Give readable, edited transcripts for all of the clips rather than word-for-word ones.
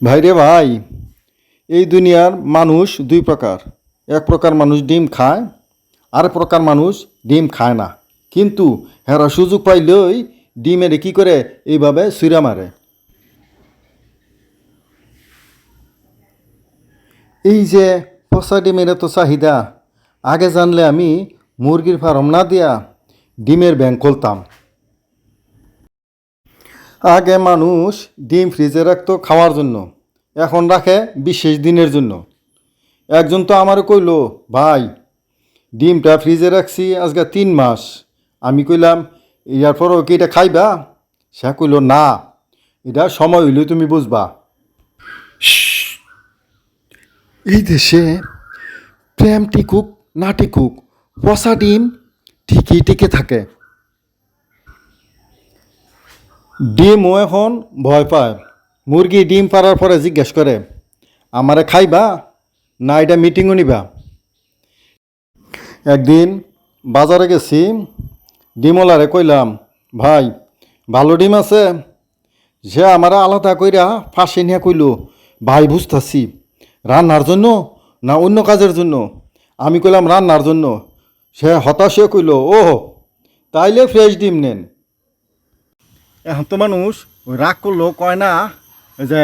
ভাইরে ভাই, এই দুনিয়ার মানুষ দুই প্রকার। এক প্রকার মানুষ ডিম খায়, আর প্রকার মানুষ ডিম খায় না। কিন্তু হেরা সুযোগ পাইলেই ডিমের কি করে এইভাবে সুইরা মারে। এই যে পচা ডিমের এত চাহিদা, আগে জানলে আমি মুরগির ফার্ম না দিয়া ডিমের ব্যাংক খুলতাম। আগে মানুষ ডিম ফ্রিজে রাখতো খাওয়ার জন্য, এখন রাখে বিশেষ দিনের জন্য। একজন তো আমারও কইল, ভাই ডিমটা ফ্রিজে রাখছি আজকে 3 মাস। আমি কইলাম, ইয়ার পরও কি এটা খাইবা? সে কইল, না, এটা সময় হইলে তুমি বুঝবা। এই দেশে প্রেম টিকুক না টিকুক, পচা ডিম ঠিকই টিকে থাকে। ডিমও এখন ভয় পায়। মুরগি ডিম পাড়ার পরে জিজ্ঞেস করে, আমারে খাইবা না এটা মিটিংও নিবা? একদিন বাজারে গেছি, ডিমওয়ালারে কইলাম, ভাই ভালো ডিম আছে? সে আমার আলাদা কইরা ফাঁসে নিয়ে কইল, ভাই বুঝতাছি, রান্নার জন্য না অন্য কাজের জন্য? আমি কইলাম রান্নার জন্য। সে হতাশ হয়ে কইল, ও তাইলে ফ্রেশ ডিম নেন। এখন তো মানুষ ওই রাগ করলেও কয় না যে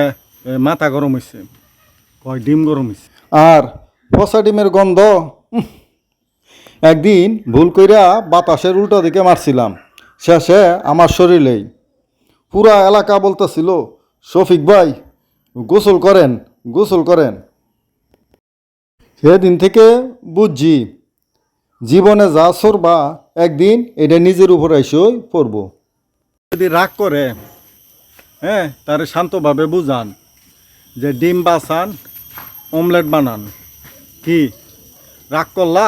মাথা গরম হয়েছে, কয় ডিম গরম হয়েছে। আর পচা ডিমের গন্ধ, একদিন ভুল কইরা বাতাসের উল্টো দিকে মারছিলাম, শেষে আমার শরীরেই। পুরা এলাকা বলতেছিল, শফিক ভাই গোসল করেন, গোসল করেন। সেদিন থেকে বুঝছি, জীবনে যা সরবা একদিন এটা নিজের উপর এসেই পড়ব। যদি রাগ করে, হ্যাঁ, তারে শান্তভাবে বুঝান যে ডিম বাছান, অমলেট বানান। কি রাগ করলা?